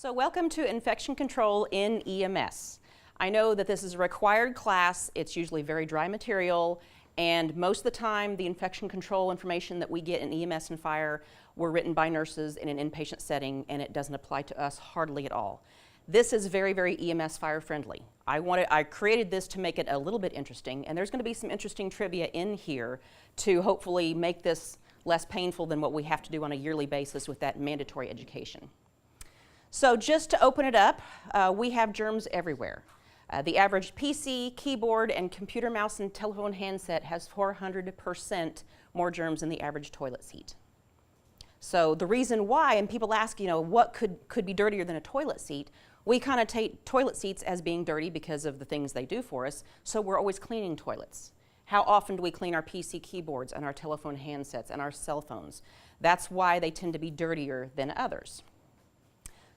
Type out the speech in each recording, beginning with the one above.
So welcome to Infection Control in EMS. I know that this is a required class. It's usually very dry material, and most of the time the infection control information that we get in EMS and fire were written by nurses in an inpatient setting, and it doesn't apply to us hardly at all. This is very, very EMS fire friendly. I created this to make it a little bit interesting, and there's going to be some interesting trivia in here to hopefully make this less painful than what we have to do on a yearly basis with that mandatory education. So just to open it up, we have germs everywhere. The average PC, keyboard, and computer mouse and telephone handset has 400% more germs than the average toilet seat. So the reason why, and people ask, what could be dirtier than a toilet seat? We connotate toilet seats as being dirty because of the things they do for us, so we're always cleaning toilets. How often do we clean our PC keyboards and our telephone handsets and our cell phones? That's why they tend to be dirtier than others.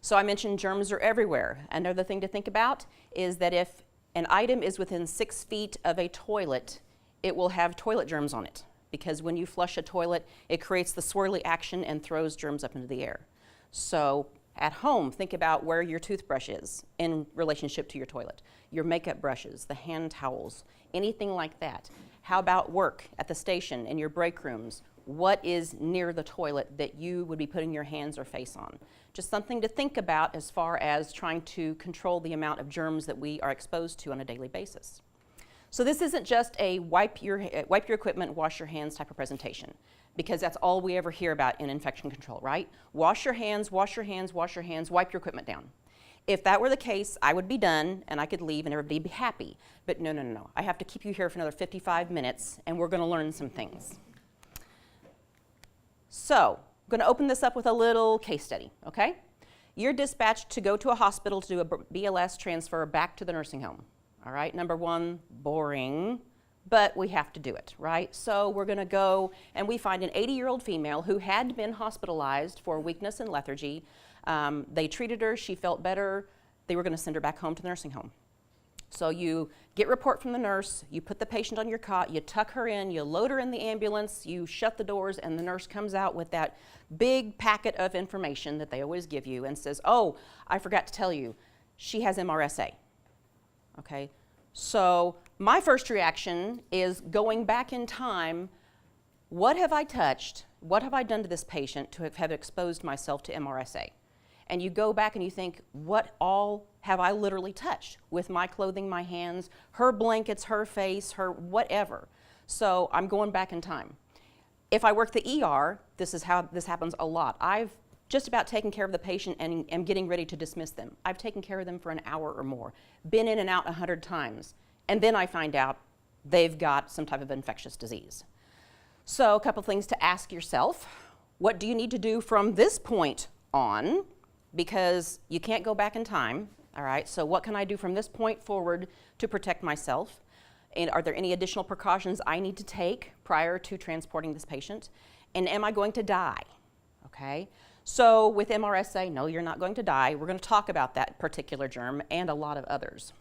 So I mentioned germs are everywhere. Another thing to think about is that if an item is within 6 feet of a toilet, it will have toilet germs on it, because when you flush a toilet, it creates the swirly action and throws germs up into the air. So at home, think about where your toothbrush is in relationship to your toilet, your makeup brushes, the hand towels, anything like that. How about work at the station, in your break rooms? What is near the toilet that you would be putting your hands or face on? Just something to think about as far as trying to control the amount of germs that we are exposed to on a daily basis. So this isn't just a wipe your equipment, wash your hands type of presentation, because that's all we ever hear about in infection control, right? Wash your hands, wash your hands, wash your hands, wipe your equipment down. If that were the case, I would be done and I could leave and everybody would be happy. But no. I have to keep you here for another 55 minutes and we're going to learn some things. So, I'm going to open this up with a little case study, okay? You're dispatched to go to a hospital to do a BLS transfer back to the nursing home. All right, number one, boring, but we have to do it, right? So we're going to go and we find an 80-year-old female who had been hospitalized for weakness and lethargy. They treated her, she felt better, they were going to send her back home to the nursing home. So you get report from the nurse, you put the patient on your cot, you tuck her in, you load her in the ambulance, you shut the doors, and the nurse comes out with that big packet of information that they always give you and says, oh, I forgot to tell you, she has MRSA. Okay, so my first reaction is going back in time. What have I touched? What have I done to this patient to have exposed myself to MRSA? And you go back and you think, what all have I literally touched with my clothing, my hands, her blankets, her face, her whatever. So I'm going back in time. If I work the ER, this is how this happens a lot. I've just about taken care of the patient and am getting ready to dismiss them. I've taken care of them for an hour or more, been in and out 100 times, and then I find out they've got some type of infectious disease. So a couple things to ask yourself. What do you need to do from this point on? Because you can't go back in time, all right? So what can I do from this point forward to protect myself? And are there any additional precautions I need to take prior to transporting this patient? And am I going to die, okay? So with MRSA, no, you're not going to die. We're going to talk about that particular germ and a lot of others.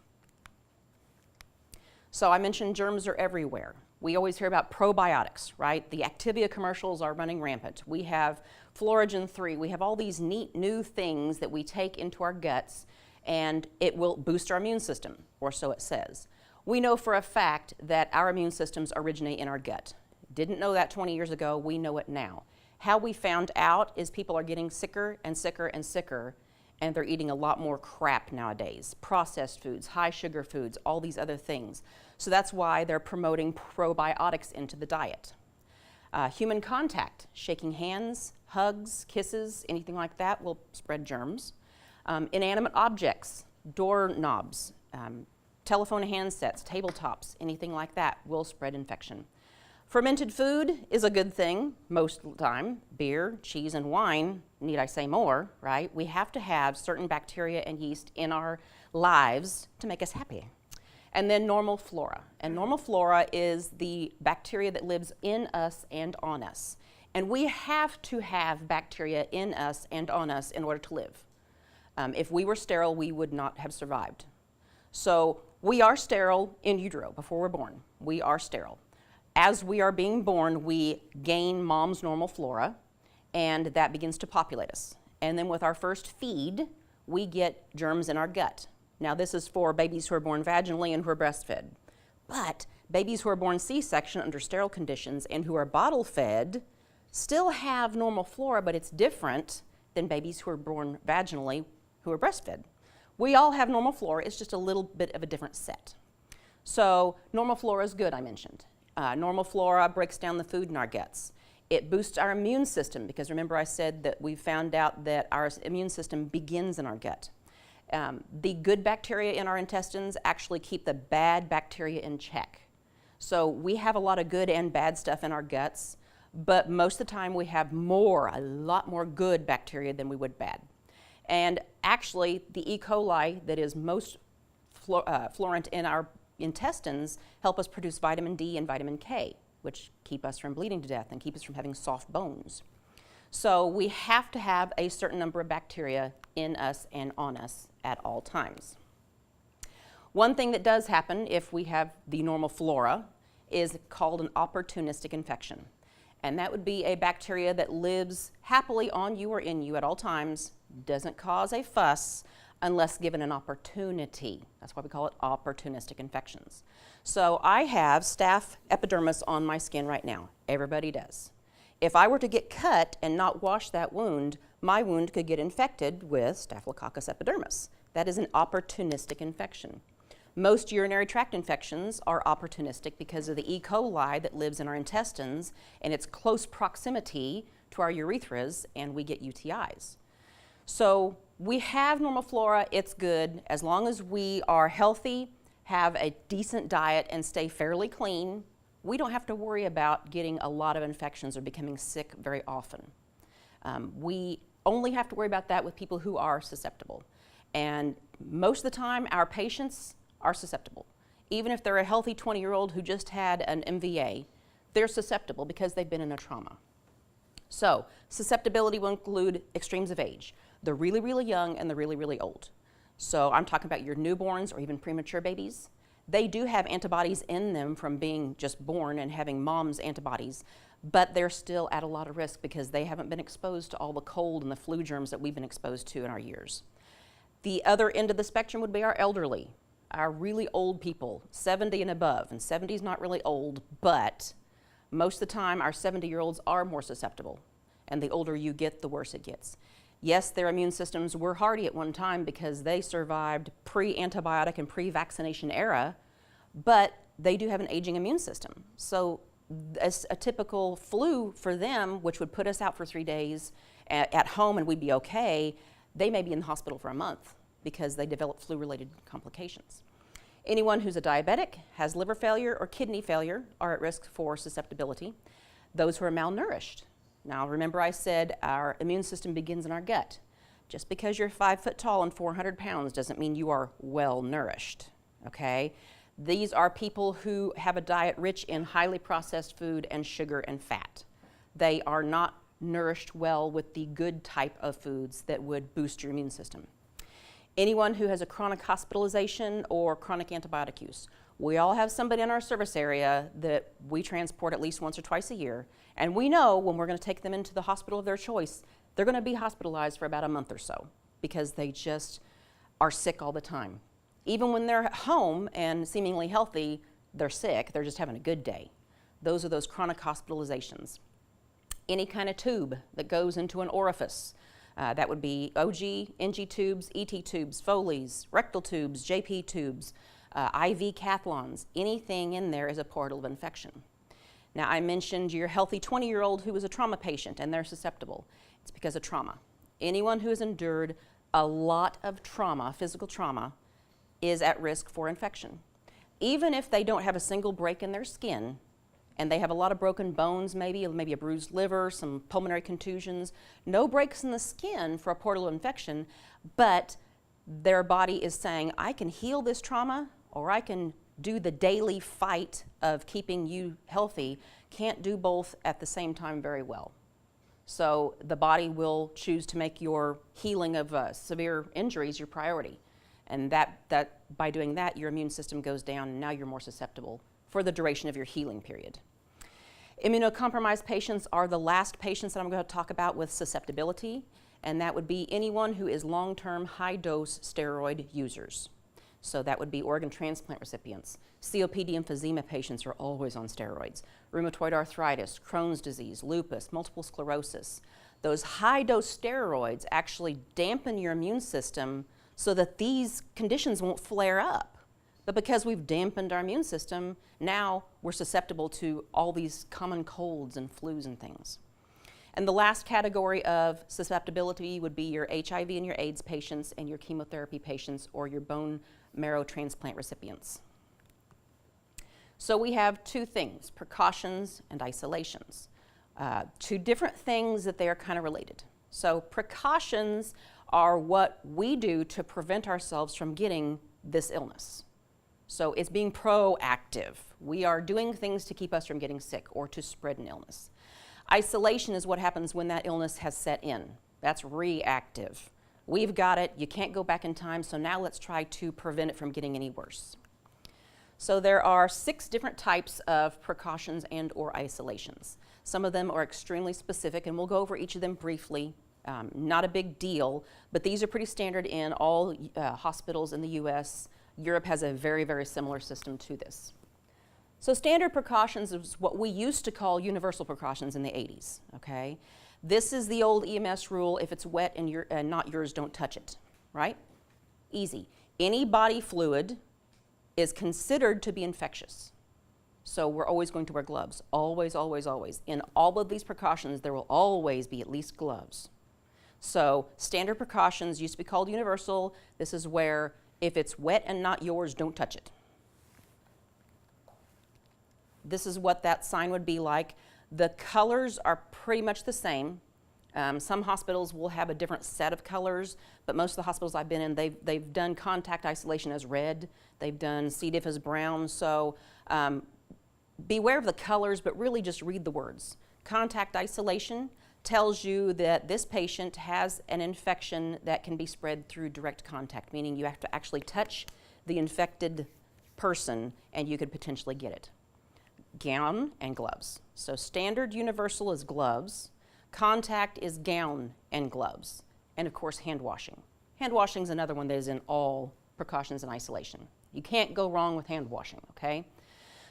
So I mentioned germs are everywhere. We always hear about probiotics, right? The Activia commercials are running rampant. We have Floragen 3. We have all these neat new things that we take into our guts, and it will boost our immune system, or so it says. We know for a fact that our immune systems originate in our gut. Didn't know that 20 years ago. We know it now. How we found out is people are getting sicker and sicker and sicker, and they're eating a lot more crap nowadays. Processed foods, high sugar foods, all these other things. So that's why they're promoting probiotics into the diet. Human contact, shaking hands, hugs, kisses, anything like that will spread germs. Inanimate objects, doorknobs, telephone handsets, tabletops, anything like that will spread infection. Fermented food is a good thing most of the time. Beer, cheese, and wine, need I say more, right? We have to have certain bacteria and yeast in our lives to make us happy. And then normal flora. And normal flora is the bacteria that lives in us and on us. And we have to have bacteria in us and on us in order to live. If we were sterile, we would not have survived. So we are sterile in utero before we're born. We are sterile. As we are being born, we gain mom's normal flora, and that begins to populate us. And then with our first feed, we get germs in our gut. Now, this is for babies who are born vaginally and who are breastfed. But babies who are born C-section under sterile conditions and who are bottle fed still have normal flora, but it's different than babies who are born vaginally who are breastfed. We all have normal flora, it's just a little bit of a different set. So normal flora is good, I mentioned. Normal flora breaks down the food in our guts. It boosts our immune system, because remember I said that we found out that our immune system begins in our gut. The good bacteria in our intestines actually keep the bad bacteria in check. So we have a lot of good and bad stuff in our guts, but most of the time we have a lot more good bacteria than we would bad. And actually, the E. coli that is most florent in our intestines help us produce vitamin D and vitamin K, which keep us from bleeding to death and keep us from having soft bones. So we have to have a certain number of bacteria in us and on us at all times. One thing that does happen if we have the normal flora is called an opportunistic infection. And that would be a bacteria that lives happily on you or in you at all times, doesn't cause a fuss unless given an opportunity. That's why we call it opportunistic infections. So I have staph epidermis on my skin right now. Everybody does. If I were to get cut and not wash that wound, my wound could get infected with Staphylococcus epidermis. That is an opportunistic infection. Most urinary tract infections are opportunistic because of the E. coli that lives in our intestines and its close proximity to our urethras, and we get UTIs. So we have normal flora, it's good. As long as we are healthy, have a decent diet, and stay fairly clean, we don't have to worry about getting a lot of infections or becoming sick very often. We only have to worry about that with people who are susceptible. And most of the time, our patients are susceptible. Even if they're a healthy 20-year-old who just had an MVA, they're susceptible because they've been in a trauma. So susceptibility will include extremes of age, the really, really young and the really, really old. So I'm talking about your newborns or even premature babies. They do have antibodies in them from being just born and having mom's antibodies, but they're still at a lot of risk because they haven't been exposed to all the cold and the flu germs that we've been exposed to in our years. The other end of the spectrum would be our elderly, our really old people, 70 and above. And 70 is not really old, but most of the time our 70-year-olds are more susceptible. And the older you get, the worse it gets. Yes, their immune systems were hardy at one time because they survived pre-antibiotic and pre-vaccination era, but they do have an aging immune system. So a typical flu for them, which would put us out for 3 days at home and we'd be okay, they may be in the hospital for a month because they develop flu-related complications. Anyone who's a diabetic, has liver failure or kidney failure are at risk for susceptibility. Those who are malnourished. Now remember I said our immune system begins in our gut. Just because you're 5 foot tall and 400 pounds doesn't mean you are well nourished, okay? These are people who have a diet rich in highly processed food and sugar and fat. They are not nourished well with the good type of foods that would boost your immune system. Anyone who has a chronic hospitalization or chronic antibiotic use. We all have somebody in our service area that we transport at least once or twice a year, and we know when we're going to take them into the hospital of their choice, they're going to be hospitalized for about a month or so because they just are sick all the time. Even when they're at home and seemingly healthy, they're sick, they're just having a good day. Those are those chronic hospitalizations. Any kind of tube that goes into an orifice, that would be OG, NG tubes, ET tubes, Foley's, rectal tubes, JP tubes, IV cathetons, anything in there is a portal of infection. Now I mentioned your healthy 20-year-old who was a trauma patient and they're susceptible. It's because of trauma. Anyone who has endured a lot of trauma, physical trauma, is at risk for infection. Even if they don't have a single break in their skin, and they have a lot of broken bones, maybe a bruised liver, some pulmonary contusions, no breaks in the skin for a portal of infection, but their body is saying, I can heal this trauma, or I can do the daily fight of keeping you healthy. Can't do both at the same time very well. So the body will choose to make your healing of severe injuries your priority. And that by doing that, your immune system goes down and now you're more susceptible for the duration of your healing period. Immunocompromised patients are the last patients that I'm going to talk about with susceptibility. and that would be anyone who is long-term high-dose steroid users. So that would be organ transplant recipients. COPD emphysema patients are always on steroids. Rheumatoid arthritis, Crohn's disease, lupus, multiple sclerosis. Those high-dose steroids actually dampen your immune system so that these conditions won't flare up. But because we've dampened our immune system, now we're susceptible to all these common colds and flus and things. And the last category of susceptibility would be your HIV and your AIDS patients and your chemotherapy patients or your bone marrow transplant recipients. So we have two things, precautions and isolations. Two different things that they are kind of related. So precautions are what we do to prevent ourselves from getting this illness. So it's being proactive. We are doing things to keep us from getting sick or to spread an illness. Isolation is what happens when that illness has set in. That's reactive. We've got it, you can't go back in time, so now let's try to prevent it from getting any worse. So there are 6 different types of precautions and or isolations. Some of them are extremely specific, and we'll go over each of them briefly. Not a big deal, but these are pretty standard in all hospitals in the US. Europe has a very, very similar system to this. So standard precautions is what we used to call universal precautions in the 80s, okay? This is the old EMS rule, if it's wet and not yours, don't touch it, right? Easy. Any body fluid is considered to be infectious. So we're always going to wear gloves, always, always, always. In all of these precautions, there will always be at least gloves. So standard precautions used to be called universal. This is where if it's wet and not yours, don't touch it. This is what that sign would be like. The colors are pretty much the same. Some hospitals will have a different set of colors, but most of the hospitals I've been in, they've done contact isolation as red. They've done C. diff as brown. So beware of the colors, but really just read the words. Contact isolation tells you that this patient has an infection that can be spread through direct contact, meaning you have to actually touch the infected person and you could potentially get it. Gown and gloves. So standard universal is gloves. Contact is gown and gloves. And of course, hand washing. Hand washing is another one that is in all precautions and isolation. You can't go wrong with hand washing, okay?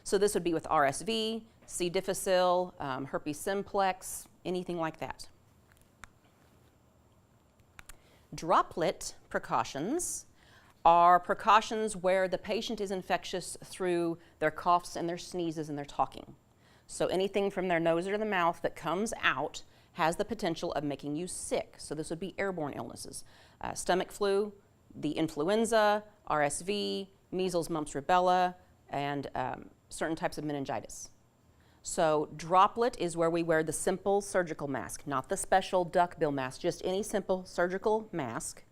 So this would be with RSV, C. difficile, herpes simplex, anything like that. Droplet precautions are precautions where the patient is infectious through their coughs and their sneezes and their talking. So anything from their nose or the mouth that comes out has the potential of making you sick. So this would be airborne illnesses. Stomach flu, the influenza, RSV, measles, mumps, rubella, and certain types of meningitis. So droplet is where we wear the simple surgical mask, not the special duckbill mask, just any simple surgical mask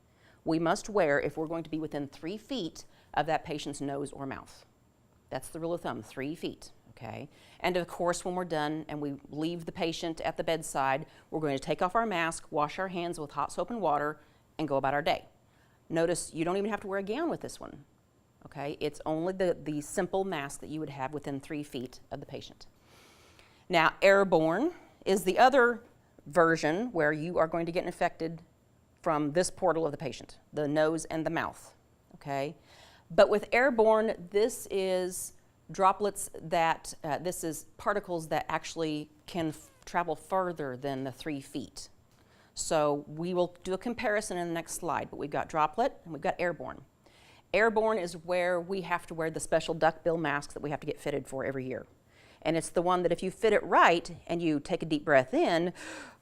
we must wear if we're going to be within 3 feet of that patient's nose or mouth. That's the rule of thumb, 3 feet, okay? And of course, when we're done and we leave the patient at the bedside, we're going to take off our mask, wash our hands with hot soap and water, and go about our day. Notice you don't even have to wear a gown with this one, okay? It's only the simple mask that you would have within 3 feet of the patient. Now, airborne is the other version where you are going to get infected from this portal of the patient, the nose and the mouth, okay? But with airborne, this is droplets that, this is particles that actually can travel further than the 3 feet. So we will do a comparison in the next slide, but we've got droplet and we've got airborne. Airborne is where we have to wear the special duckbill mask that we have to get fitted for every year. And it's the one that if you fit it right and you take a deep breath in,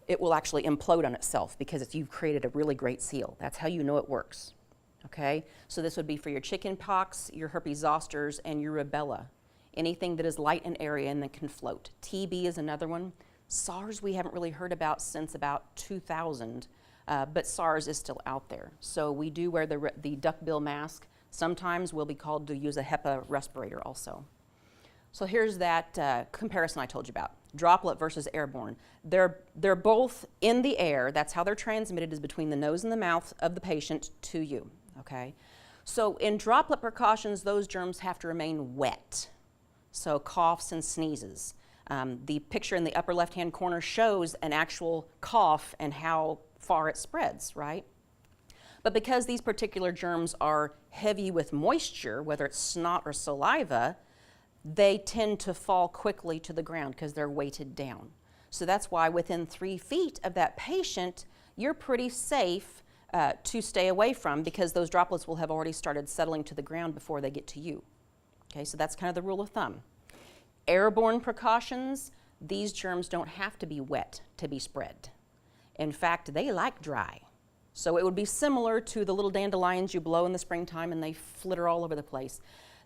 it will actually implode on itself because you've created a really great seal. That's how you know it works, okay? So this would be for your chicken pox, your herpes zosters, and your rubella. Anything that is light and airy and that can float. TB is another one. SARS we haven't really heard about since about 2000, but SARS is still out there. So we do wear the duckbill mask. Sometimes we'll be called to use a HEPA respirator also. So here's that comparison I told you about, droplet versus airborne. They're both in the air. That's how they're transmitted, is between the nose and the mouth of the patient to you, okay? So in droplet precautions, those germs have to remain wet. So coughs and sneezes. The picture in the upper left-hand corner shows an actual cough and how far it spreads, right? But because these particular germs are heavy with moisture, whether it's snot or saliva, they tend to fall quickly to the ground because they're weighted down. So that's why within 3 feet of that patient, you're pretty safe to stay away from, because those droplets will have already started settling to the ground before they get to you. Okay, so that's kind of the rule of thumb. Airborne precautions, these germs don't have to be wet to be spread. In fact, they like dry. So it would be similar to the little dandelions you blow in the springtime and they flitter all over the place.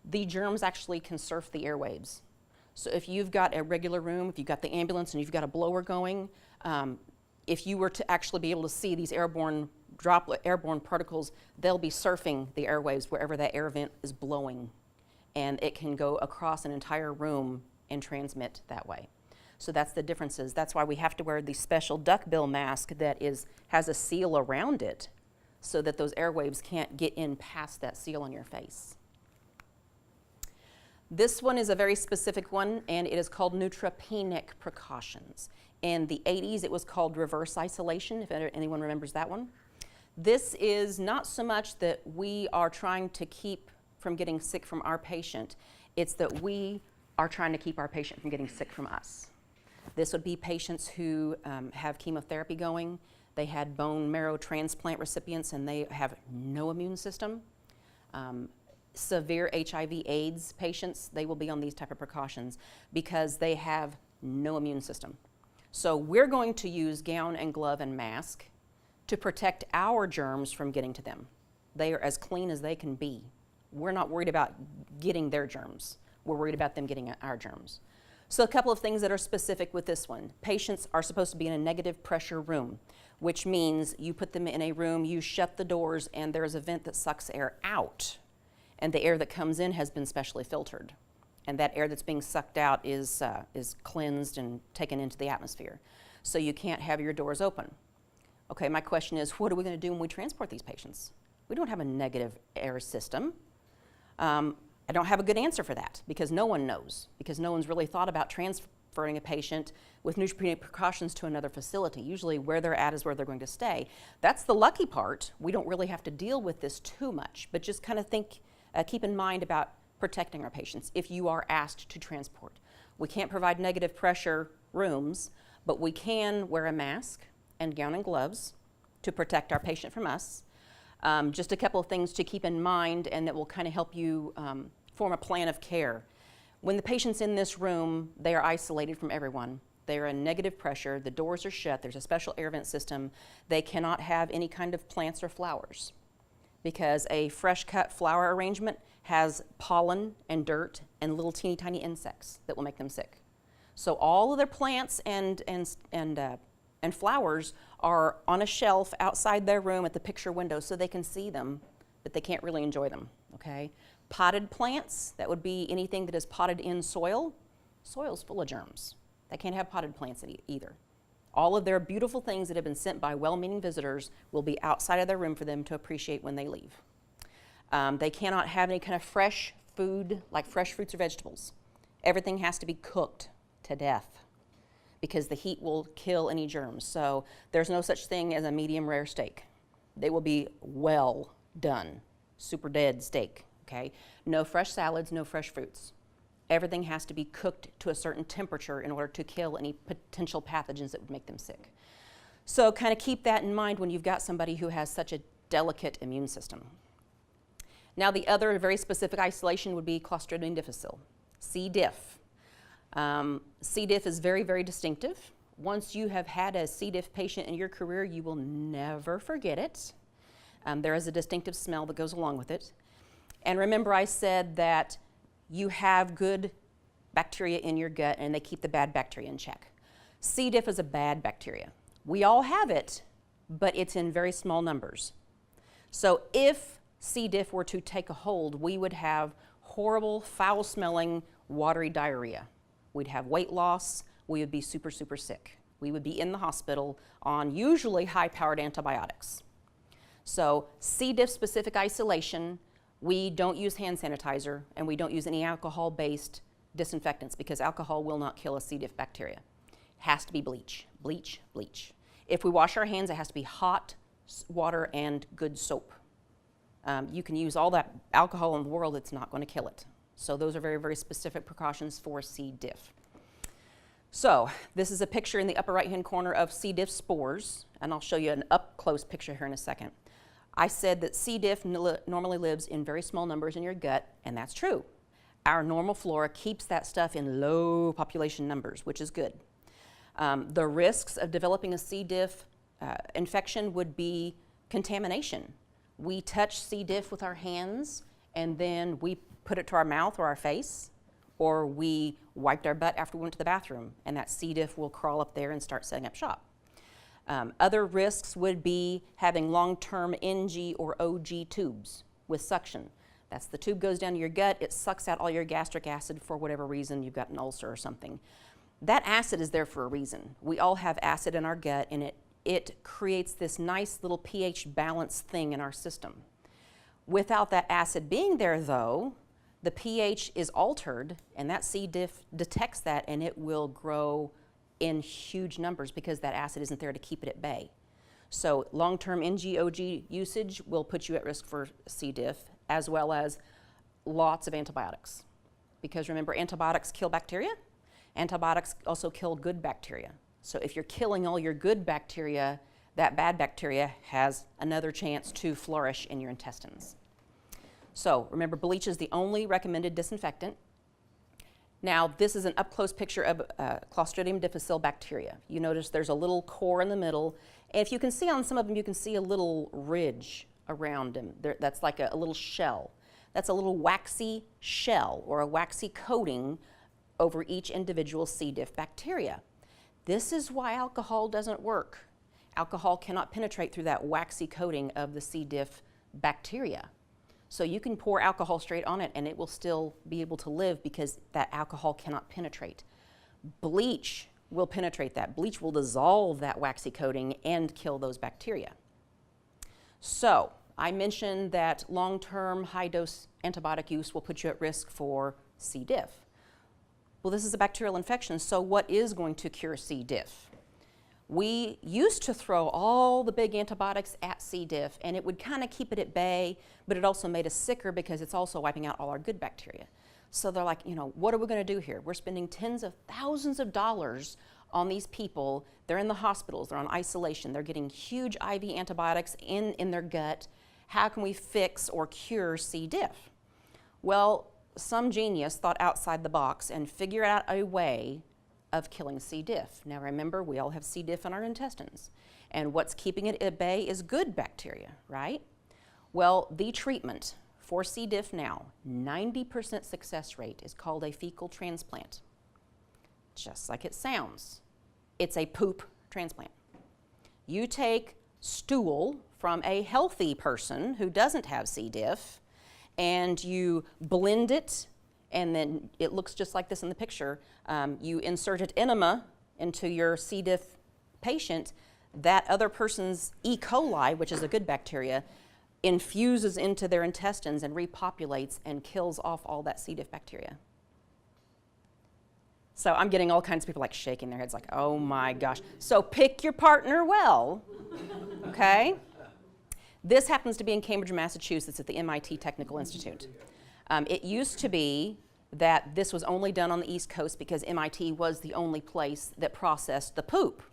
The germs actually can surf the airwaves. So if you've got a regular room, if you've got the ambulance and you've got a blower going, if you were to actually be able to see these airborne particles, they'll be surfing the airwaves wherever that air vent is blowing. And it can go across an entire room and transmit that way. So that's the differences. That's why we have to wear the special duckbill mask that has a seal around it so that those airwaves can't get in past that seal on your face. This one is a very specific one, and it is called neutropenic precautions. In the 80s, it was called reverse isolation, if anyone remembers that one. This is not so much that we are trying to keep from getting sick from our patient, it's that we are trying to keep our patient from getting sick from us. This would be patients who have chemotherapy going, they had bone marrow transplant recipients and they have no immune system. Severe HIV/AIDS patients, they will be on these type of precautions because they have no immune system. So we're going to use gown and glove and mask to protect our germs from getting to them. They are as clean as they can be. We're not worried about getting their germs. We're worried about them getting our germs. So a couple of things that are specific with this one. Patients are supposed to be in a negative pressure room, which means you put them in a room, you shut the doors, and there's a vent that sucks air out. And the air that comes in has been specially filtered. And that air that's being sucked out is cleansed and taken into the atmosphere. So you can't have your doors open. Okay, my question is, what are we going to do when we transport these patients? We don't have a negative air system. I don't have a good answer for that because no one knows, because no one's really thought about transferring a patient with neutropenic precautions to another facility. Usually where they're at is where they're going to stay. That's the lucky part. We don't really have to deal with this too much, but just kind of keep in mind about protecting our patients if you are asked to transport. We can't provide negative pressure rooms, but we can wear a mask and gown and gloves to protect our patient from us. Just a couple of things to keep in mind and that will kind of help you form a plan of care. When the patient's in this room, they are isolated from everyone. They are in negative pressure, the doors are shut, there's a special air vent system. They cannot have any kind of plants or flowers because a fresh cut flower arrangement has pollen and dirt and little teeny tiny insects that will make them sick. So all of their plants and flowers are on a shelf outside their room at the picture window so they can see them, but they can't really enjoy them, okay? Potted plants, that would be anything that is potted in soil. Soil's full of germs. They can't have potted plants either. All of their beautiful things that have been sent by well-meaning visitors will be outside of their room for them to appreciate when they leave. They cannot have any kind of fresh food, like fresh fruits or vegetables. Everything has to be cooked to death because the heat will kill any germs. So there's no such thing as a medium rare steak. They will be well done, super dead steak, okay? No fresh salads, no fresh fruits. Everything has to be cooked to a certain temperature in order to kill any potential pathogens that would make them sick. So kind of keep that in mind when you've got somebody who has such a delicate immune system. Now the other very specific isolation would be Clostridium difficile, C. diff. C. diff is very, very distinctive. Once you have had a C. diff patient in your career, you will never forget it. There is a distinctive smell that goes along with it. And remember I said that you have good bacteria in your gut and they keep the bad bacteria in check. C. diff is a bad bacteria. We all have it, but it's in very small numbers. So if C. diff were to take a hold, we would have horrible, foul-smelling, watery diarrhea. We'd have weight loss. We would be super, super sick. We would be in the hospital on usually high-powered antibiotics. So C. diff specific isolation, we don't use hand sanitizer and we don't use any alcohol-based disinfectants because alcohol will not kill a C. diff bacteria. It has to be bleach, bleach, bleach. If we wash our hands, it has to be hot water and good soap. You can use all that alcohol in the world, it's not going to kill it. So those are very, very specific precautions for C. diff. So this is a picture in the upper right-hand corner of C. diff spores, and I'll show you an up-close picture here in a second. I said that C. diff normally lives in very small numbers in your gut, and that's true. Our normal flora keeps that stuff in low population numbers, which is good. The risks of developing a C. diff infection would be contamination. We touch C. diff with our hands, and then we put it to our mouth or our face, or we wiped our butt after we went to the bathroom, and that C. diff will crawl up there and start setting up shop. Other risks would be having long-term NG or OG tubes with suction. That's the tube goes down to your gut, it sucks out all your gastric acid for whatever reason, you've got an ulcer or something. That acid is there for a reason. We all have acid in our gut, and it creates this nice little pH balance thing in our system. Without that acid being there, though, the pH is altered, and that C. diff detects that, and it will grow in huge numbers because that acid isn't there to keep it at bay. So long-term NG/OG usage will put you at risk for C. diff, as well as lots of antibiotics. Because remember, antibiotics kill bacteria. Antibiotics also kill good bacteria. So if you're killing all your good bacteria, that bad bacteria has another chance to flourish in your intestines. So remember, bleach is the only recommended disinfectant. Now, this is an up-close picture of Clostridium difficile bacteria. You notice there's a little core in the middle. And if you can see on some of them, you can see a little ridge around them. That's like a little shell. That's a little waxy shell or a waxy coating over each individual C. diff bacteria. This is why alcohol doesn't work. Alcohol cannot penetrate through that waxy coating of the C. diff bacteria. So you can pour alcohol straight on it and it will still be able to live because that alcohol cannot penetrate. Bleach will penetrate that. Bleach will dissolve that waxy coating and kill those bacteria. So I mentioned that long-term high-dose antibiotic use will put you at risk for C. diff. Well, this is a bacterial infection, so what is going to cure C. diff? We used to throw all the big antibiotics at C. diff, and it would kind of keep it at bay, but it also made us sicker because it's also wiping out all our good bacteria. So they're like, you know, what are we going to do here? We're spending tens of thousands of dollars on these people. They're in the hospitals, they're on isolation, they're getting huge IV antibiotics in their gut. How can we fix or cure C. diff? Well, some genius thought outside the box and figured out a way of killing C. diff. Now remember, we all have C. diff in our intestines, and what's keeping it at bay is good bacteria, right? Well, the treatment for C. diff now, 90% success rate, is called a fecal transplant. Just like it sounds. It's a poop transplant. You take stool from a healthy person who doesn't have C. diff, and you blend it, and then it looks just like this in the picture. You insert an enema into your C. diff patient. That other person's E. coli, which is a good bacteria, infuses into their intestines and repopulates and kills off all that C. diff bacteria. So I'm getting all kinds of people like shaking their heads like, oh my gosh. So pick your partner well, okay? This happens to be in Cambridge, Massachusetts at the MIT Technical Institute. It used to be that this was only done on the East Coast because MIT was the only place that processed the poop.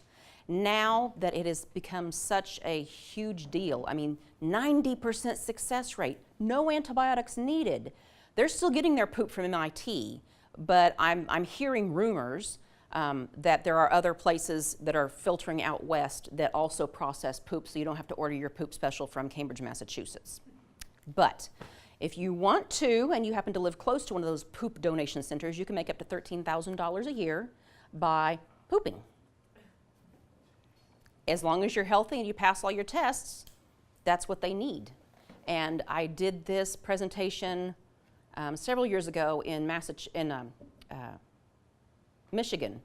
Now that it has become such a huge deal, I mean, 90% success rate, no antibiotics needed. They're still getting their poop from MIT, but I'm hearing rumors that there are other places that are filtering out west that also process poop, so you don't have to order your poop special from Cambridge, Massachusetts. But if you want to, and you happen to live close to one of those poop donation centers, you can make up to $13,000 a year by pooping. As long as you're healthy and you pass all your tests, that's what they need. And I did this presentation several years ago in Michigan,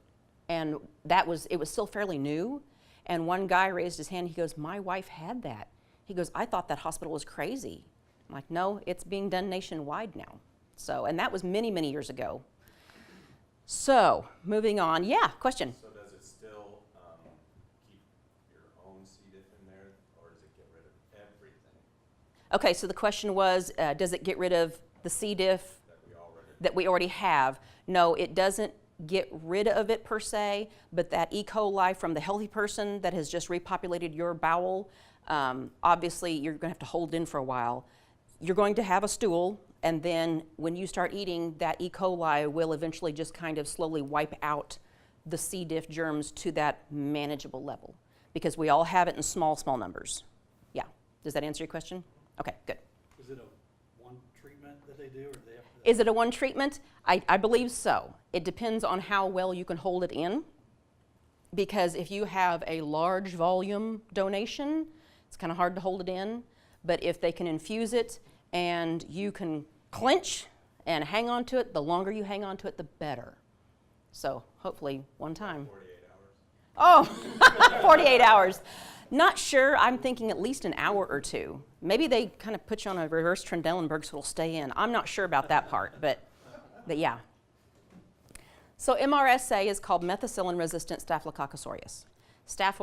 and it was still fairly new. And one guy raised his hand. He goes, "My wife had that." He goes, "I thought that hospital was crazy." I'm like, "No, it's being done nationwide now." So, and that was many, many years ago. So, moving on. Yeah, question. So does it still keep your Okay, so the question was, does it get rid of the C. diff that we already have? No, it doesn't get rid of it per se, but that E. coli from the healthy person that has just repopulated your bowel, obviously you're going to have to hold it in for a while. You're going to have a stool, and then when you start eating, that E. coli will eventually just kind of slowly wipe out the C. diff germs to that manageable level, because we all have it in small numbers. Yeah. Does that answer your question? Okay, good. Is it a one treatment that they do, or do they have to? Is it a one treatment? I believe so. It depends on how well you can hold it in, because if you have a large volume donation, it's kind of hard to hold it in. But if they can infuse it and you can clench and hang on to it, the longer you hang on to it, the better. So hopefully one time. 48 hours. Oh, 48 hours. Not sure. I'm thinking at least an hour or two. Maybe they kind of put you on a reverse Trendelenburg so it'll stay in. I'm not sure about that part, but yeah. So MRSA is called methicillin-resistant Staphylococcus aureus. Staph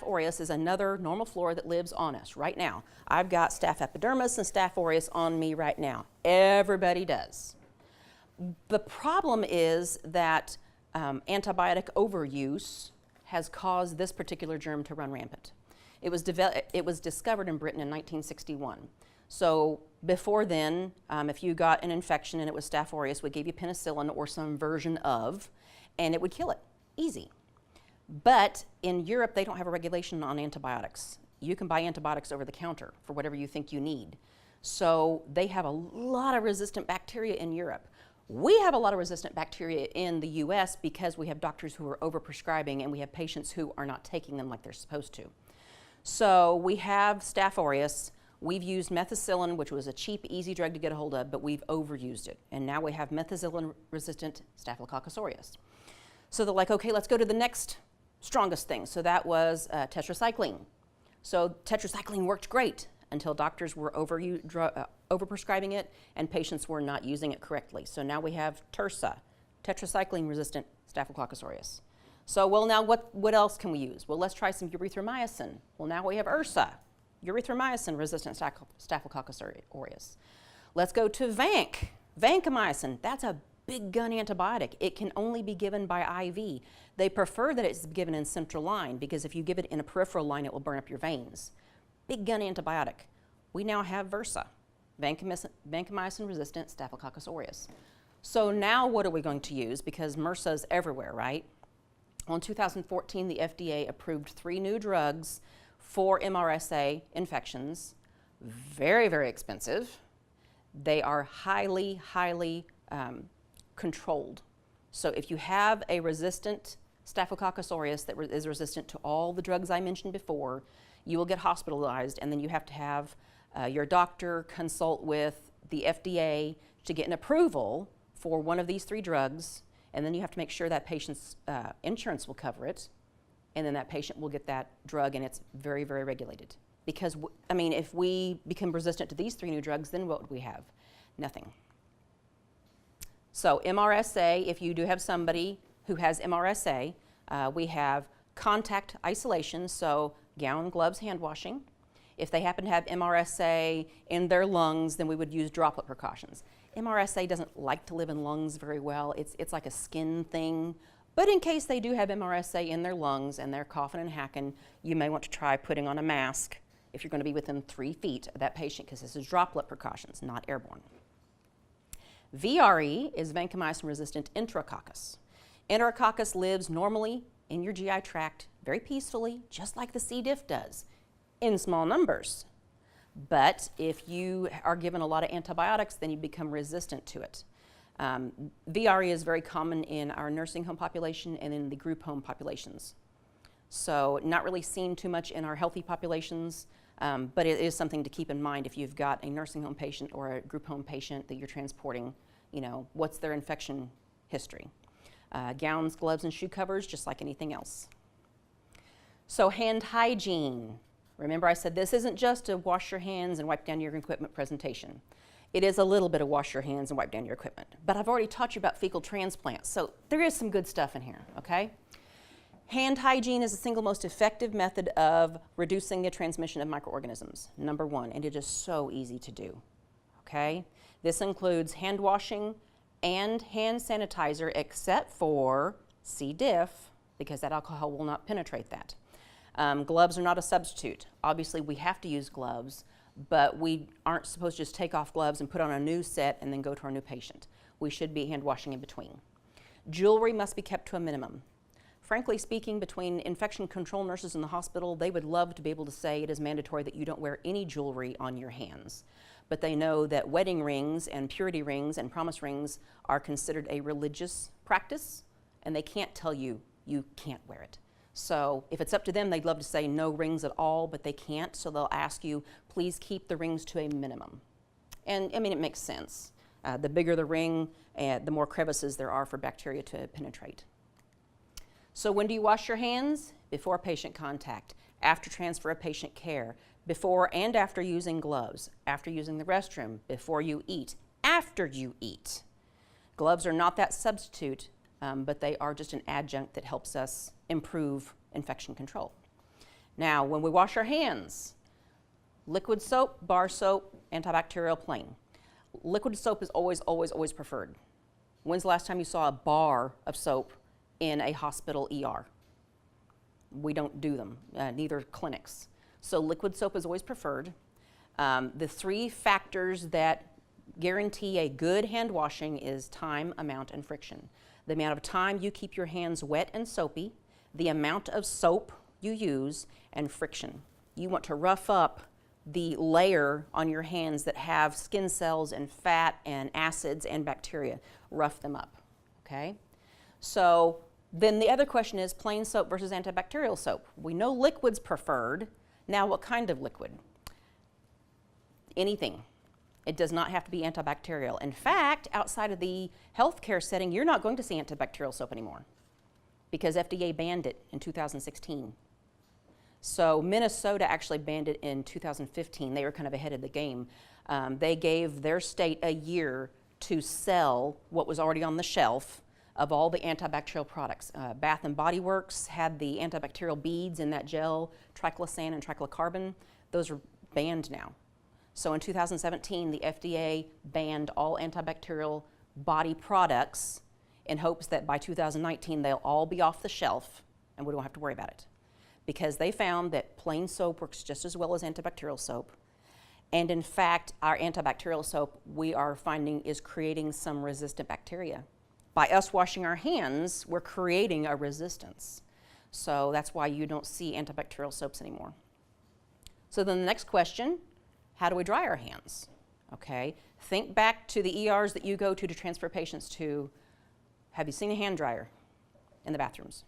aureus is another normal flora that lives on us right now. I've got Staph epidermis and Staph aureus on me right now. Everybody does. The problem is that antibiotic overuse has caused this particular germ to run rampant. It was discovered in Britain in 1961. So before then, if you got an infection and it was Staph aureus, we gave you penicillin or some version of, and it would kill it. Easy. But in Europe, they don't have a regulation on antibiotics. You can buy antibiotics over the counter for whatever you think you need. So they have a lot of resistant bacteria in Europe. We have a lot of resistant bacteria in the US because we have doctors who are overprescribing and we have patients who are not taking them like they're supposed to. So we have Staph aureus. We've used methicillin, which was a cheap, easy drug to get a hold of, but we've overused it. And now we have methicillin-resistant Staphylococcus aureus. So they're like, okay, let's go to the next strongest thing. So that was tetracycline. So tetracycline worked great until doctors were overprescribing it and patients were not using it correctly. So now we have TERSA, tetracycline-resistant Staphylococcus aureus. So, well, now what else can we use? Well, let's try some erythromycin. Well, now we have URSA, erythromycin-resistant Staphylococcus aureus. Let's go to vancomycin. That's a big gun antibiotic. It can only be given by IV. They prefer that it's given in central line because if you give it in a peripheral line, it will burn up your veins. Big gun antibiotic. We now have VRSA, vancomycin-resistant Staphylococcus aureus. So now what are we going to use? Because MRSA is everywhere, right? Well, in 2014, the FDA approved 3 new drugs for MRSA infections. Very, very expensive. They are highly, highly controlled. So if you have a resistant Staphylococcus aureus that is resistant to all the drugs I mentioned before, you will get hospitalized, and then you have to have your doctor consult with the FDA to get an approval for one of these 3 drugs, and then you have to make sure that patient's insurance will cover it, and then that patient will get that drug, and it's very, very regulated. Because, I mean, if we become resistant to these 3 new drugs, then what would we have? Nothing. So MRSA, if you do have somebody who has MRSA, we have contact isolation, so gown, gloves, hand washing. If they happen to have MRSA in their lungs, then we would use droplet precautions. MRSA doesn't like to live in lungs very well. It's like a skin thing. But in case they do have MRSA in their lungs and they're coughing and hacking, you may want to try putting on a mask if you're going to be within 3 feet of that patient, because this is droplet precautions, not airborne. VRE is vancomycin-resistant Enterococcus. Enterococcus lives normally in your GI tract very peacefully, just like the C. diff does, in small numbers. But if you are given a lot of antibiotics, then you become resistant to it. VRE is very common in our nursing home population and in the group home populations. So not really seen too much in our healthy populations, but it is something to keep in mind if you've got a nursing home patient or a group home patient that you're transporting. You know, what's their infection history? Gowns, gloves, and shoe covers, just like anything else. So hand hygiene. Remember I said this isn't just a wash your hands and wipe down your equipment presentation. It is a little bit of wash your hands and wipe down your equipment. But I've already taught you about fecal transplants, so there is some good stuff in here, okay? Hand hygiene is the single most effective method of reducing the transmission of microorganisms, number one, and it is so easy to do, okay? This includes hand washing and hand sanitizer except for C. diff, because that alcohol will not penetrate that. Gloves are not a substitute. Obviously, we have to use gloves, but we aren't supposed to just take off gloves and put on a new set and then go to our new patient. We should be hand washing in between. Jewelry must be kept to a minimum. Frankly speaking, between infection control nurses in the hospital, they would love to be able to say it is mandatory that you don't wear any jewelry on your hands. But they know that wedding rings and purity rings and promise rings are considered a religious practice, and they can't tell you you can't wear it. So if it's up to them, they'd love to say no rings at all, but they can't, so they'll ask you, please keep the rings to a minimum. And I mean, it makes sense. The bigger the ring, the more crevices there are for bacteria to penetrate. So when do you wash your hands? Before patient contact, after transfer of patient care, before and after using gloves, after using the restroom, before you eat, after you eat. Gloves are not that substitute, but they are just an adjunct that helps us improve infection control. Now, when we wash our hands, liquid soap, bar soap, antibacterial, plain. Liquid soap is always preferred. When's the last time you saw a bar of soap in a hospital ER? We don't do them, neither clinics. So liquid soap is always preferred. The three factors that guarantee a good hand washing is time, amount, and friction. The amount of time you keep your hands wet and soapy, the amount of soap you use, and friction. You want to rough up the layer on your hands that have skin cells and fat and acids and bacteria. Rough them up, okay? So then the other question is plain soap versus antibacterial soap. We know liquid's preferred. Now what kind of liquid? Anything. It does not have to be antibacterial. In fact, outside of the healthcare setting, you're not going to see antibacterial soap anymore because FDA banned it in 2016. So Minnesota actually banned it in 2015. They were kind of ahead of the game. They gave their state a year to sell what was already on the shelf of all the antibacterial products. Bath and Body Works had the antibacterial beads in that gel, triclosan and triclocarbon. Those are banned now. So in 2017, the FDA banned all antibacterial body products in hopes that by 2019, they'll all be off the shelf and we don't have to worry about it. Because they found that plain soap works just as well as antibacterial soap. And in fact, our antibacterial soap, we are finding, is creating some resistant bacteria. By us washing our hands, we're creating a resistance. So that's why you don't see antibacterial soaps anymore. So then the next question, how do we dry our hands? Okay, think back to the ERs that you go to transfer patients to. Have you seen a hand dryer in the bathrooms?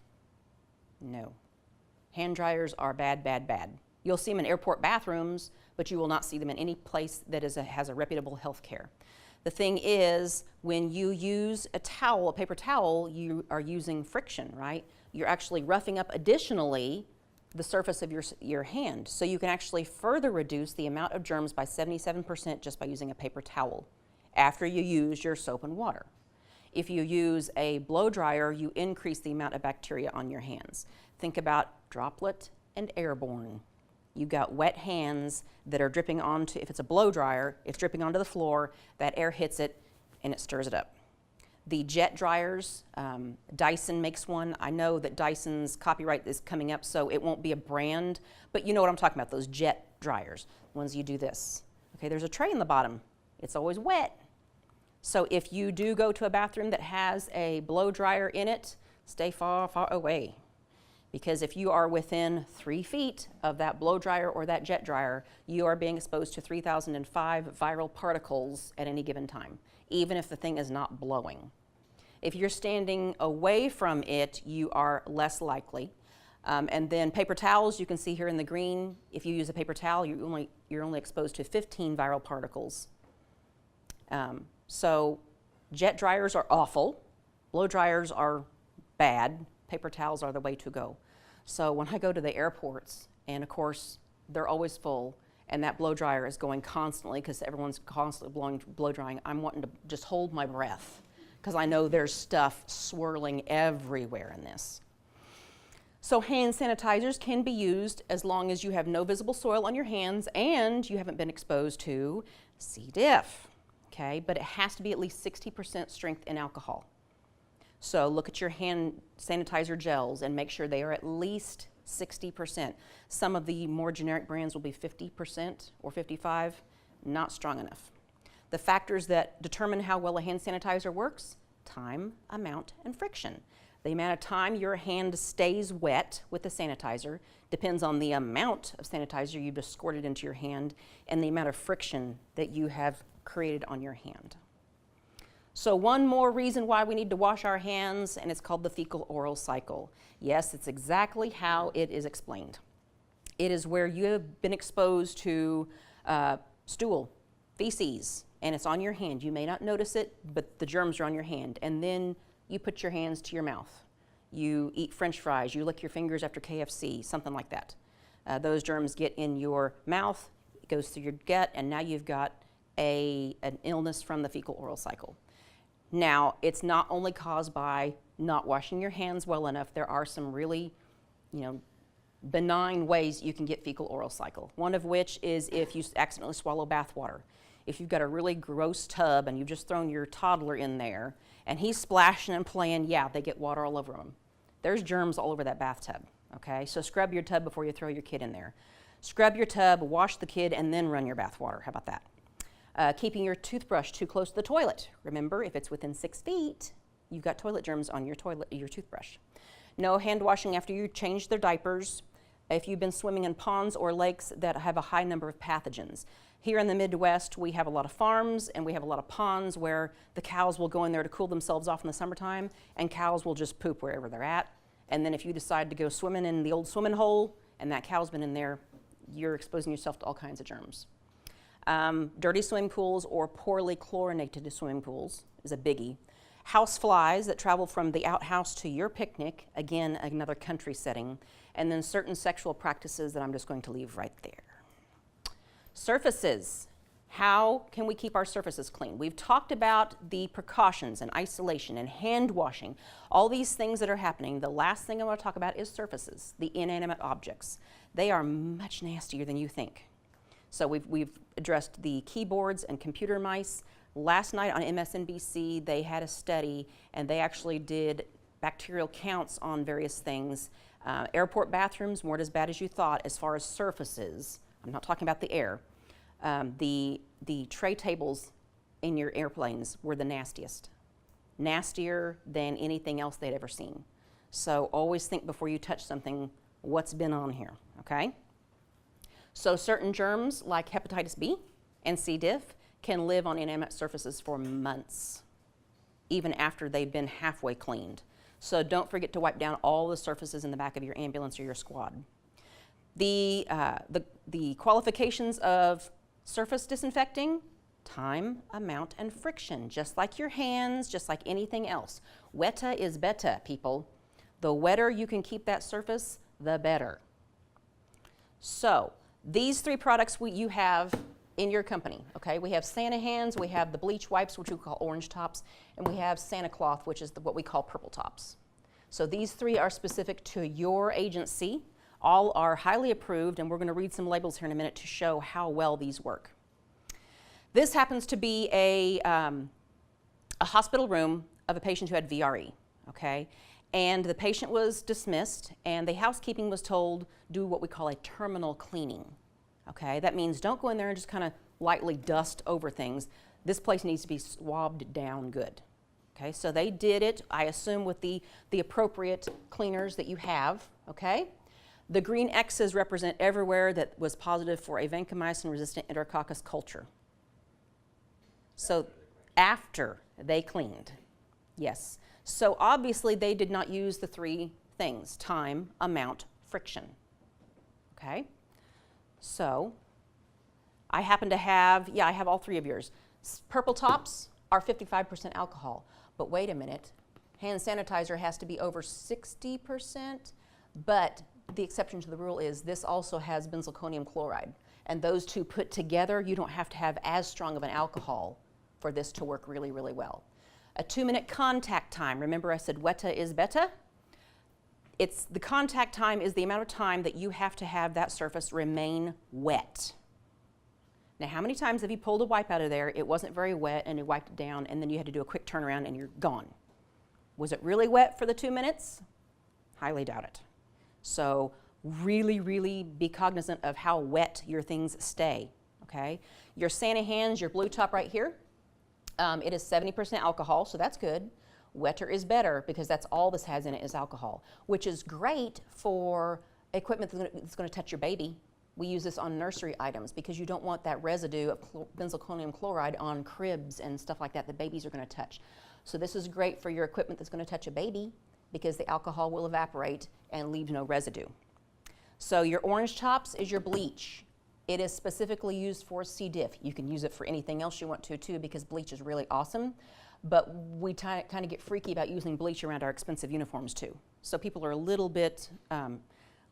No. Hand dryers are bad, bad, bad. You'll see them in airport bathrooms, but you will not see them in any place that has a reputable health care. The thing is, when you use a towel, a paper towel, you are using friction, right? You're actually roughing up additionally the surface of your hand. So you can actually further reduce the amount of germs by 77% just by using a paper towel after you use your soap and water. If you use a blow dryer, you increase the amount of bacteria on your hands. Think about droplet and airborne. You've got wet hands that are dripping onto, if it's a blow dryer, it's dripping onto the floor, that air hits it and it stirs it up. The jet dryers, Dyson makes one. I know that Dyson's copyright is coming up, so it won't be a brand, but you know what I'm talking about, those jet dryers, ones you do this. Okay, there's a tray in the bottom. It's always wet. So if you do go to a bathroom that has a blow dryer in it, stay far, far away. Because if you are within 3 feet of that blow dryer or that jet dryer, you are being exposed to 3,005 viral particles at any given time, even if the thing is not blowing. If you're standing away from it, you are less likely. And then paper towels, you can see here in the green, if you use a paper towel, you're only exposed to 15 viral particles. So jet dryers are awful, blow dryers are bad, paper towels are the way to go. So when I go to the airports, and of course they're always full, and that blow dryer is going constantly because everyone's constantly blow drying, I'm wanting to just hold my breath because I know there's stuff swirling everywhere in this. So hand sanitizers can be used as long as you have no visible soil on your hands and you haven't been exposed to C. diff, okay? But it has to be at least 60% strength in alcohol. So look at your hand sanitizer gels and make sure they are at least 60%. Some of the more generic brands will be 50% or 55%, not strong enough. The factors that determine how well a hand sanitizer works: time, amount, and friction. The amount of time your hand stays wet with the sanitizer depends on the amount of sanitizer you've squirted into your hand and the amount of friction that you have created on your hand. So one more reason why we need to wash our hands, and it's called the fecal-oral cycle. Yes, it's exactly how it is explained. It is where you have been exposed to stool, feces, and it's on your hand. You may not notice it, but the germs are on your hand. And then you put your hands to your mouth. You eat French fries, you lick your fingers after KFC, something like that. Those germs get in your mouth, it goes through your gut, and now you've got an illness from the fecal-oral cycle. Now, it's not only caused by not washing your hands well enough. There are some really, benign ways you can get fecal-oral cycle. One of which is if you accidentally swallow bath water. If you've got a really gross tub and you've just thrown your toddler in there and he's splashing and playing, yeah, they get water all over him. There's germs all over that bathtub, okay? So scrub your tub before you throw your kid in there. Scrub your tub, wash the kid, and then run your bath water. How about that? Keeping your toothbrush too close to the toilet. Remember, if it's within 6 feet, you've got toilet germs on your toothbrush. No hand washing after you change their diapers. If you've been swimming in ponds or lakes that have a high number of pathogens. Here in the Midwest, we have a lot of farms and we have a lot of ponds where the cows will go in there to cool themselves off in the summertime, and cows will just poop wherever they're at. And then if you decide to go swimming in the old swimming hole and that cow's been in there, you're exposing yourself to all kinds of germs. Dirty swimming pools or poorly chlorinated swimming pools is a biggie. House flies that travel from the outhouse to your picnic, again, another country setting. And then certain sexual practices that I'm just going to leave right there. Surfaces. How can we keep our surfaces clean? We've talked about the precautions and isolation and hand washing, all these things that are happening. The last thing I want to talk about is surfaces, the inanimate objects. They are much nastier than you think. So we've addressed the keyboards and computer mice. Last night on MSNBC, they had a study and they actually did bacterial counts on various things. Airport bathrooms weren't as bad as you thought as far as surfaces. I'm not talking about the air. The tray tables in your airplanes were the nastiest. Nastier than anything else they'd ever seen. So always think before you touch something, what's been on here, okay? So certain germs like hepatitis B and C. diff can live on inanimate surfaces for months, even after they've been halfway cleaned. So don't forget to wipe down all the surfaces in the back of your ambulance or your squad. The qualifications of surface disinfecting: time, amount, and friction, just like your hands, just like anything else. Wetter is better, people. The wetter you can keep that surface, the better. So these 3 products you have in your company, okay? We have Santa Hands, we have the bleach wipes, which we call orange tops, and we have Santa Cloth, which is what we call purple tops. So these 3 are specific to your agency. All are highly approved, and we're going to read some labels here in a minute to show how well these work. This happens to be a hospital room of a patient who had VRE, okay? And the patient was dismissed, and the housekeeping was told, do what we call a terminal cleaning, okay? That means don't go in there and just kind of lightly dust over things. This place needs to be swabbed down good, okay? So they did it, I assume, with the appropriate cleaners that you have, okay? The green X's represent everywhere that was positive for a vancomycin-resistant enterococcus culture. So after they cleaned, yes. So obviously they did not use the 3 things: time, amount, friction, okay? So I happen to have, I have all 3 of yours. Purple tops are 55% alcohol, but wait a minute, hand sanitizer has to be over 60%, but the exception to the rule is this also has benzalkonium chloride, and those 2 put together, you don't have to have as strong of an alcohol for this to work really, really well. A 2-minute contact time. Remember I said weta is beta? It's the contact time is the amount of time that you have to have that surface remain wet. Now, how many times have you pulled a wipe out of there, it wasn't very wet, and you wiped it down, and then you had to do a quick turnaround and you're gone? Was it really wet for the 2 minutes? Highly doubt it. So really, really be cognizant of how wet your things stay, okay? Your Santa Hands, your blue top right here, it is 70% alcohol, so that's good. Wetter is better because that's all this has in it is alcohol, which is great for equipment that's going to touch your baby. We use this on nursery items because you don't want that residue of benzalkonium chloride on cribs and stuff like that babies are going to touch. So this is great for your equipment that's going to touch a baby because the alcohol will evaporate and leave no residue. So your orange tops is your bleach. It is specifically used for C. diff. You can use it for anything else you want to too because bleach is really awesome. But we kind of get freaky about using bleach around our expensive uniforms too. So people are a little bit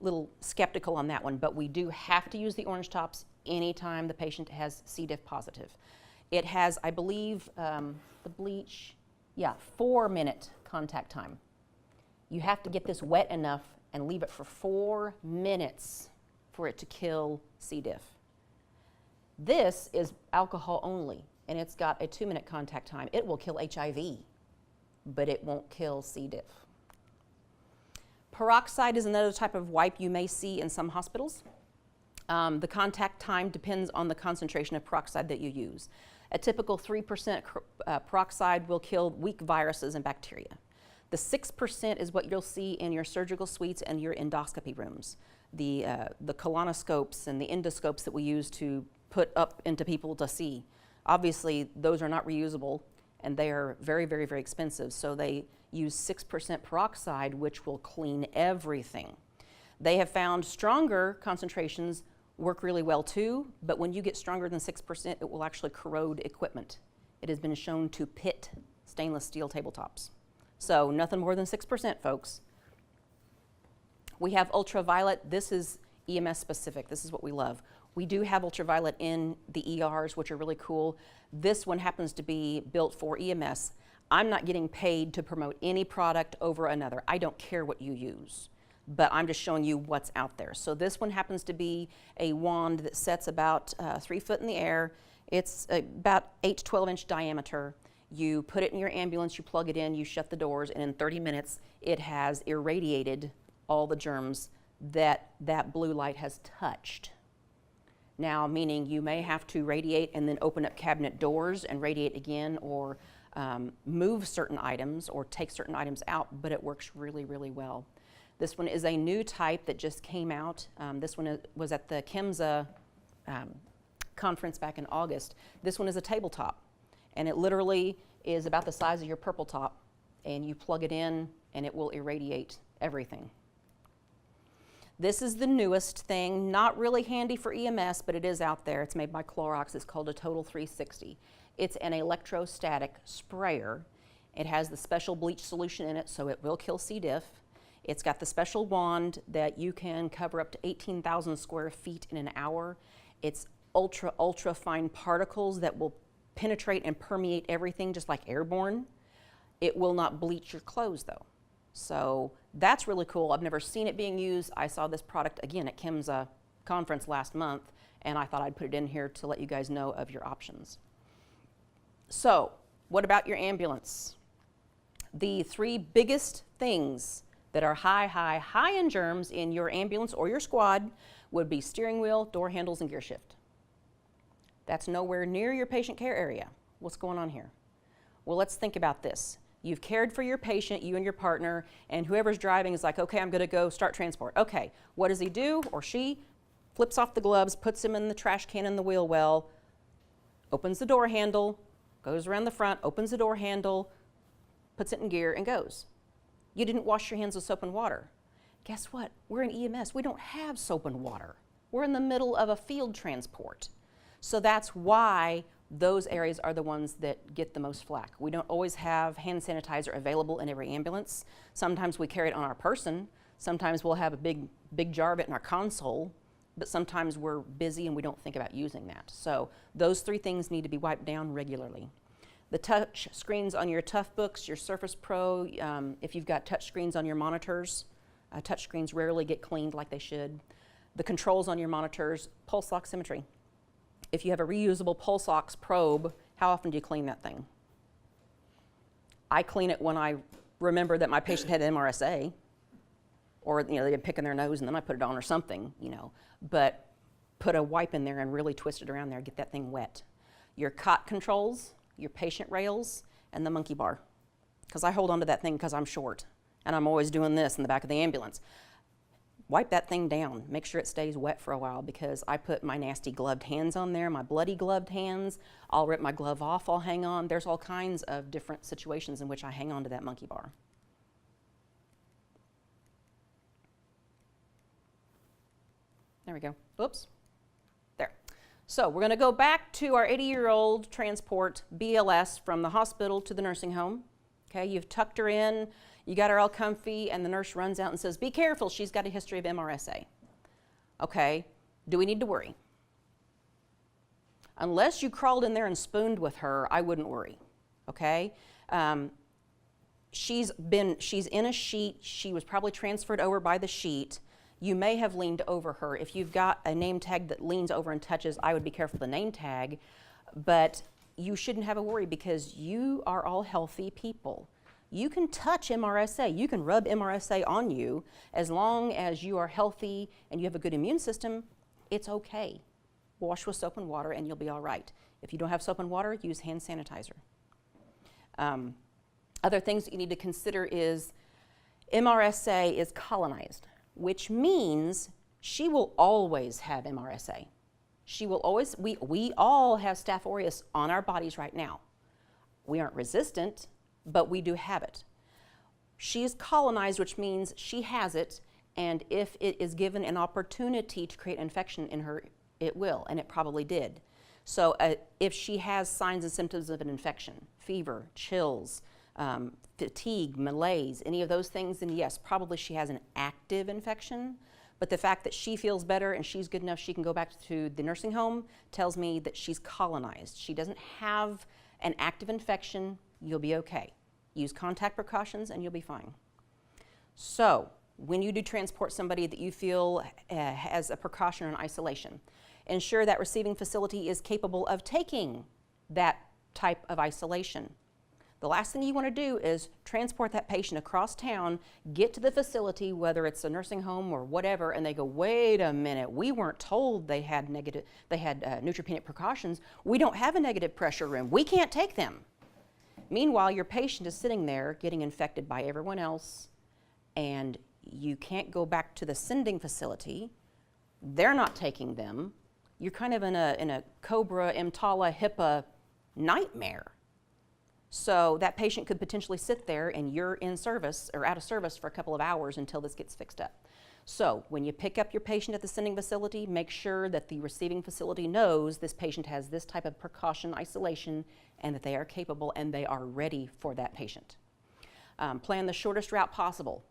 little skeptical on that one, but we do have to use the orange tops anytime the patient has C. diff positive. It has, I believe, the bleach, 4-minute contact time. You have to get this wet enough and leave it for 4 minutes for it to kill C. diff. This is alcohol only, and it's got a 2-minute contact time. It will kill HIV, but it won't kill C. diff. Peroxide is another type of wipe you may see in some hospitals. The contact time depends on the concentration of peroxide that you use. A typical 3% peroxide will kill weak viruses and bacteria. The 6% is what you'll see in your surgical suites and your endoscopy rooms. The colonoscopes and the endoscopes that we use to put up into people to see. Obviously, those are not reusable, and they are very, very, very expensive. So they use 6% peroxide, which will clean everything. They have found stronger concentrations work really well too, but when you get stronger than 6%, it will actually corrode equipment. It has been shown to pit stainless steel tabletops. So nothing more than 6%, folks. We have ultraviolet. This is EMS specific. This is what we love. We do have ultraviolet in the ERs, which are really cool. This one happens to be built for EMS. I'm not getting paid to promote any product over another. I don't care what you use, but I'm just showing you what's out there. So this one happens to be a wand that sets about 3 foot in the air. It's about 8 to 12 inch diameter. You put it in your ambulance, you plug it in, you shut the doors, and in 30 minutes, it has irradiated all the germs that that blue light has touched. Now, meaning you may have to radiate and then open up cabinet doors and radiate again, or move certain items or take certain items out, but it works really, really well. This one is a new type that just came out. This one was at the KEMSA conference back in August. This one is a tabletop, and it literally is about the size of your purple top, and you plug it in and it will irradiate everything. This is the newest thing, not really handy for EMS, but it is out there. It's made by Clorox. It's called a Total 360. It's an electrostatic sprayer. It has the special bleach solution in it, so it will kill C. diff. It's got the special wand that you can cover up to 18,000 square feet in an hour. It's ultra, ultra fine particles that will penetrate and permeate everything just like airborne. It will not bleach your clothes though. So that's really cool. I've never seen it being used. I saw this product again at KEMSA conference last month, and I thought I'd put it in here to let you guys know of your options. So what about your ambulance? The 3 biggest things that are high in germs in your ambulance or your squad would be steering wheel, door handles, and gear shift. That's nowhere near your patient care area. What's going on here? Well, let's think about this. You've cared for your patient, you and your partner, and whoever's driving is like, okay, I'm gonna go start transport. Okay, what does he do, or she? Flips off the gloves, puts them in the trash can in the wheel well, opens the door handle, goes around the front, opens the door handle, puts it in gear, and goes. You didn't wash your hands with soap and water. Guess what? We're in EMS. We don't have soap and water. We're in the middle of a field transport. So that's why those areas are the ones that get the most flack. We don't always have hand sanitizer available in every ambulance. Sometimes we carry it on our person. Sometimes we'll have a big jar of it in our console, but sometimes we're busy and we don't think about using that. So those 3 things need to be wiped down regularly. The touch screens on your Toughbooks, your Surface Pro, if you've got touch screens on your monitors, Touchscreens rarely get cleaned like they should. The controls on your monitors, pulse oximetry. If you have a reusable pulse ox probe, how often do you clean that thing? I clean it when I remember that my patient had MRSA, or they've been picking their nose and then I put it on or something, But put a wipe in there and really twist it around there, get that thing wet. Your cot controls, your patient rails, and the monkey bar. Because I hold onto that thing because I'm short, and I'm always doing this in the back of the ambulance. Wipe that thing down. Make sure it stays wet for a while, because I put my nasty gloved hands on there, my bloody gloved hands. I'll rip my glove off, I'll hang on. There's all kinds of different situations in which I hang on to that monkey bar. There we go. Oops. There. So we're going to go back to our 80-year-old transport BLS from the hospital to the nursing home. Okay, you've tucked her in, you got her all comfy, and the nurse runs out and says, "Be careful, she's got a history of MRSA." Okay, do we need to worry? Unless you crawled in there and spooned with her, I wouldn't worry. Okay? She's in a sheet. She was probably transferred over by the sheet. You may have leaned over her. If you've got a name tag that leans over and touches, I would be careful of the name tag. But you shouldn't have a worry, because you are all healthy people. You can touch MRSA. You can rub MRSA on you. As long as you are healthy and you have a good immune system, it's okay. Wash with soap and water and you'll be all right. If you don't have soap and water, use hand sanitizer. Other things that you need to consider is MRSA is colonized, which means she will always have MRSA. She will always, we all have Staph aureus on our bodies right now. We aren't resistant, but we do have it. She is colonized, which means she has it, and if it is given an opportunity to create infection in her, it will, and it probably did. So if she has signs and symptoms of an infection, fever, chills, fatigue, malaise, any of those things, then yes, probably she has an active infection. But the fact that she feels better and she's good enough she can go back to the nursing home tells me that she's colonized. She doesn't have an active infection. You'll be okay. Use contact precautions and you'll be fine. So when you do transport somebody that you feel has a precaution or an isolation, ensure that receiving facility is capable of taking that type of isolation. The last thing you want to do is transport that patient across town, get to the facility, whether it's a nursing home or whatever, and they go, "Wait a minute, we weren't told they had neutropenic precautions. We don't have a negative pressure room. We can't take them." Meanwhile, your patient is sitting there getting infected by everyone else, and you can't go back to the sending facility. They're not taking them. You're kind of in a COBRA, EMTALA, HIPAA nightmare. So that patient could potentially sit there and you're in service or out of service for a couple of hours until this gets fixed up. So when you pick up your patient at the sending facility, make sure that the receiving facility knows this patient has this type of precaution isolation and that they are capable and they are ready for that patient. Plan the shortest route possible,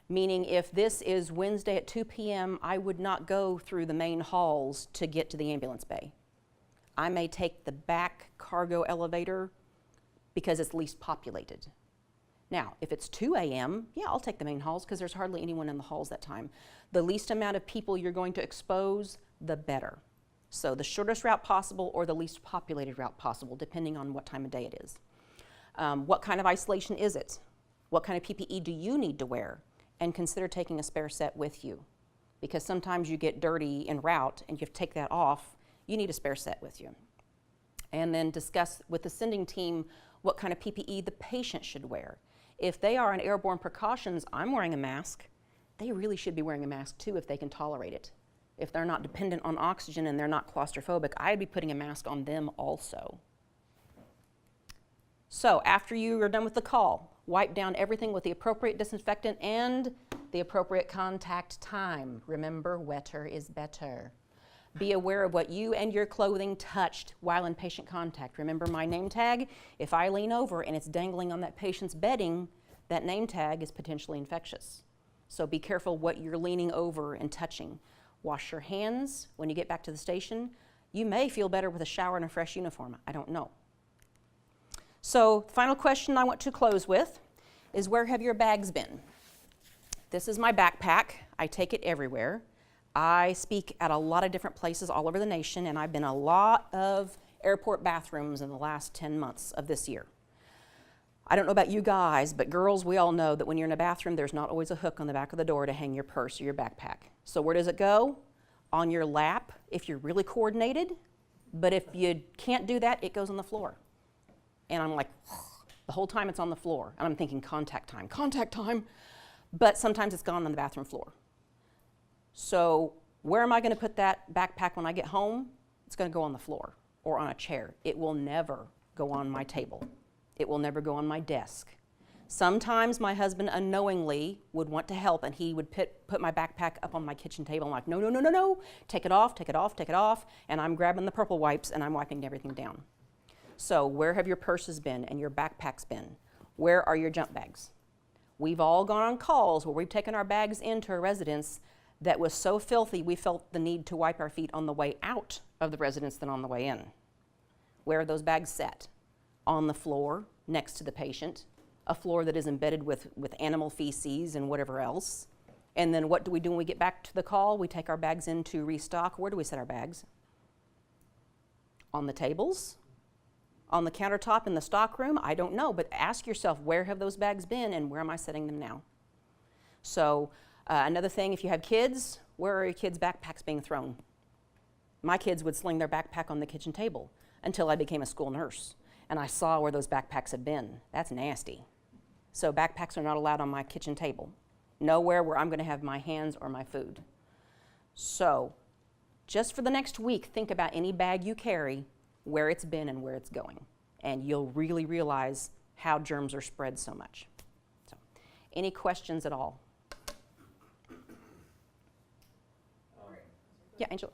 meaning if this is Wednesday at 2 p.m., I would not go through the main halls to get to the ambulance bay. I may take the back cargo elevator because it's least populated. Now, if it's 2 a.m., yeah, I'll take the main halls because there's hardly anyone in the halls that time. The least amount of people you're going to expose, the better. So the shortest route possible or the least populated route possible, depending on what time of day it is. What kind of isolation is it? What kind of PPE do you need to wear? And consider taking a spare set with you. Because sometimes you get dirty en route and you have to take that off. You need a spare set with you. And then discuss with the sending team what kind of PPE the patient should wear. If they are on airborne precautions, I'm wearing a mask. They really should be wearing a mask too if they can tolerate it. If they're not dependent on oxygen and they're not claustrophobic, I'd be putting a mask on them also. So after you are done with the call, wipe down everything with the appropriate disinfectant and the appropriate contact time. Remember, wetter is better. Be aware of what you and your clothing touched while in patient contact. Remember my name tag? If I lean over and it's dangling on that patient's bedding, that name tag is potentially infectious. So be careful what you're leaning over and touching. Wash your hands when you get back to the station. You may feel better with a shower and a fresh uniform. I don't know. So, final question I want to close with is, where have your bags been? This is my backpack. I take it everywhere. I speak at a lot of different places all over the nation, and I've been in a lot of airport bathrooms in the last 10 months of this year. I don't know about you guys, but girls, we all know that when you're in a bathroom, there's not always a hook on the back of the door to hang your purse or your backpack. So where does it go? On your lap, if you're really coordinated. But if you can't do that, it goes on the floor. And I'm like, the whole time it's on the floor. And I'm thinking contact time. But sometimes it's gone on the bathroom floor. So where am I going to put that backpack when I get home? It's going to go on the floor or on a chair. It will never go on my table. It will never go on my desk. Sometimes my husband unknowingly would want to help, and he would put my backpack up on my kitchen table. I'm like, no, take it off, and I'm grabbing the purple wipes and I'm wiping everything down. So where have your purses been and your backpacks been? Where are your jump bags? We've all gone on calls where we've taken our bags into a residence that was so filthy we felt the need to wipe our feet on the way out of the residence than on the way in. Where are those bags set? On the floor next to the patient, a floor that is embedded with animal feces and whatever else. And then what do we do when we get back to the call? We take our bags in to restock. Where do we set our bags? On the tables? On the countertop in the stock room? I don't know, but ask yourself, where have those bags been and where am I setting them now? So another thing, if you have kids, where are your kids' backpacks being thrown? My kids would sling their backpack on the kitchen table until I became a school nurse. And I saw where those backpacks had been. That's nasty. So backpacks are not allowed on my kitchen table. Nowhere where I'm going to have my hands or my food. So just for the next week, think about any bag you carry, where it's been and where it's going. And you'll really realize how germs are spread so much. So, any questions at all? Yeah, Angela.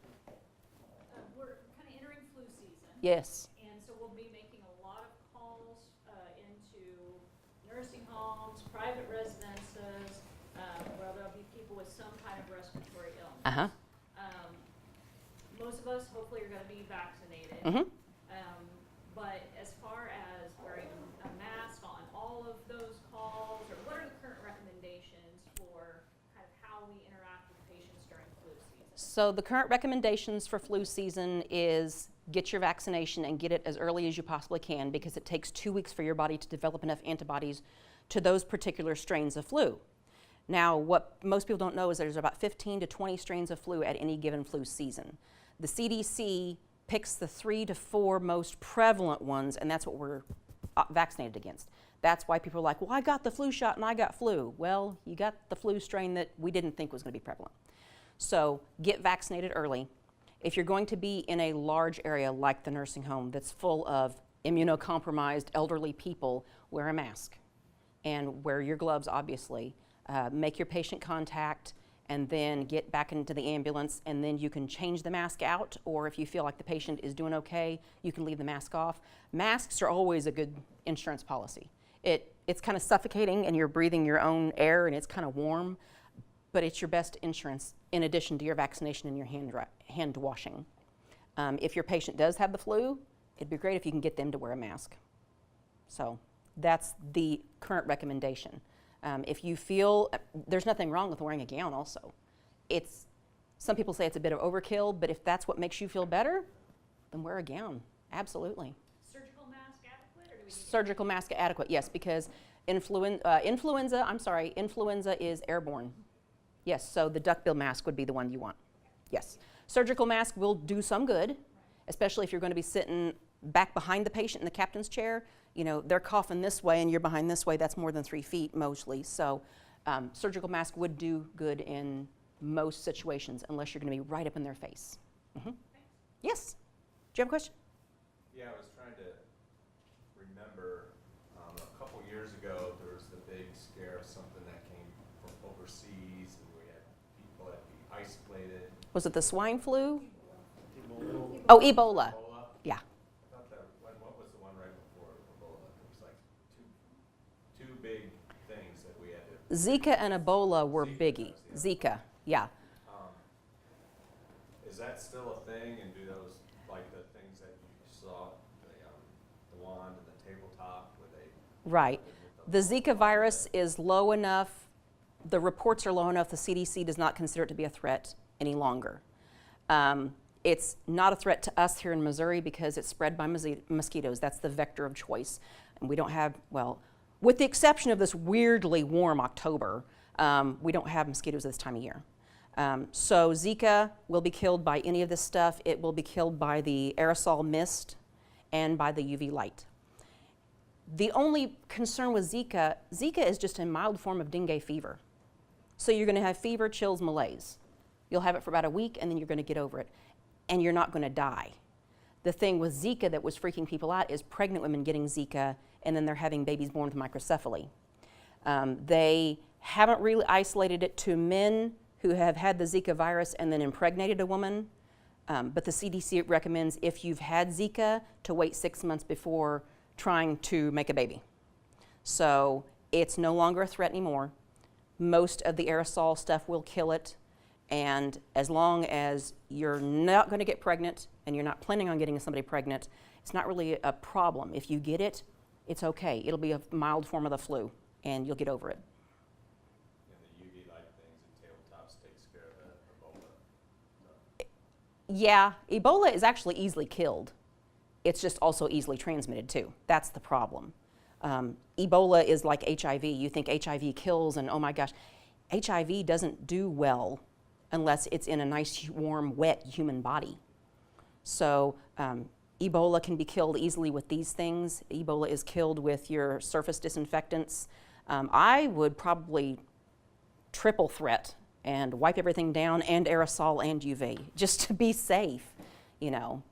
We're kind of entering flu season. Yes. And so we'll be making a lot of calls into nursing homes, private residences, where there'll be people with some kind of respiratory illness. Uh-huh. Most of us hopefully are going to be vaccinated. Mm-hmm. But as far as wearing a mask on all of those calls, or what are the current recommendations for kind of how we interact with patients during flu season? So the current recommendations for flu season is get your vaccination and get it as early as you possibly can, because it takes 2 weeks for your body to develop enough antibodies to those particular strains of flu. Now, what most people don't know is there's about 15 to 20 strains of flu at any given flu season. The CDC picks the 3 to 4 most prevalent ones, and that's what we're vaccinated against. That's why people are like, well, I got the flu shot and I got flu. Well, you got the flu strain that we didn't think was going to be prevalent. So get vaccinated early. If you're going to be in a large area like the nursing home that's full of immunocompromised elderly people, wear a mask and wear your gloves, obviously. Make your patient contact and then get back into the ambulance, and then you can change the mask out, or if you feel like the patient is doing okay, you can leave the mask off. Masks are always a good insurance policy. It's kind of suffocating and you're breathing your own air and it's kind of warm, but it's your best insurance in addition to your vaccination and your hand washing. If your patient does have the flu, it'd be great if you can get them to wear a mask. So that's the current recommendation. If you feel, there's nothing wrong with wearing a gown also. Some people say it's a bit of overkill, but if that's what makes you feel better, then wear a gown, absolutely. Surgical mask adequate, or do we need Surgical mask adequate, yes, because influenza is airborne. Yes, so the duckbill mask would be the one you want. Yes. Surgical mask will do some good, especially if you're going to be sitting back behind the patient in the captain's chair. You know, they're coughing this way and you're behind this way. That's more than 3 feet mostly. So surgical mask would do good in most situations unless you're going to be right up in their face. Mm-hmm. Yes? Do you have a question? Yeah, I was trying to remember, a couple years ago, there was the big scare of something that came from overseas, and we had people that be isolated. Was it the swine flu? Oh, Ebola. Ebola? Yeah. I thought that, what was the one right before Ebola? There was like two big things that we had to. Zika and Ebola were Zika, biggie. Zika, yeah. Is that still a thing, and do those, like the things that you saw, the wand and the tabletop, where they? Right. The Zika virus is low enough the reports are low enough, the CDC does not consider it to be a threat any longer. It's not a threat to us here in Missouri because it's spread by mosquitoes. That's the vector of choice. And we don't have, well, with the exception of this weirdly warm October, we don't have mosquitoes this time of year. So Zika will be killed by any of this stuff. It will be killed by the aerosol mist and by the UV light. The only concern with Zika is just a mild form of dengue fever. So you're going to have fever, chills, malaise. You'll have it for about a week and then you're going to get over it. And you're not going to die. The thing with Zika that was freaking people out is pregnant women getting Zika and then they're having babies born with microcephaly. They haven't really isolated it to men who have had the Zika virus and then impregnated a woman. But the CDC recommends if you've had Zika to wait 6 months before trying to make a baby. So it's no longer a threat anymore. Most of the aerosol stuff will kill it. And as long as you're not going to get pregnant and you're not planning on getting somebody pregnant, it's not really a problem. If you get it, it's okay. It'll be a mild form of the flu and you'll get over it. And the UV light things and tabletops takes care of that Ebola. Yeah, Ebola is actually easily killed. It's just also easily transmitted too. That's the problem. Ebola is like HIV. You think HIV kills and oh my gosh, HIV doesn't do well unless it's in a nice, warm, wet human body. So Ebola can be killed easily with these things. Ebola is killed with your surface disinfectants. I would probably triple threat and wipe everything down and aerosol and UV just to be safe, you know.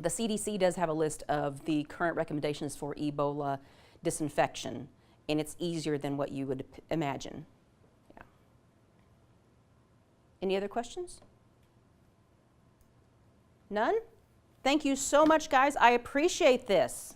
The CDC does have a list of the current recommendations for Ebola disinfection, and it's easier than what you would imagine. Yeah. Any other questions? None? Thank you so much, guys. I appreciate this.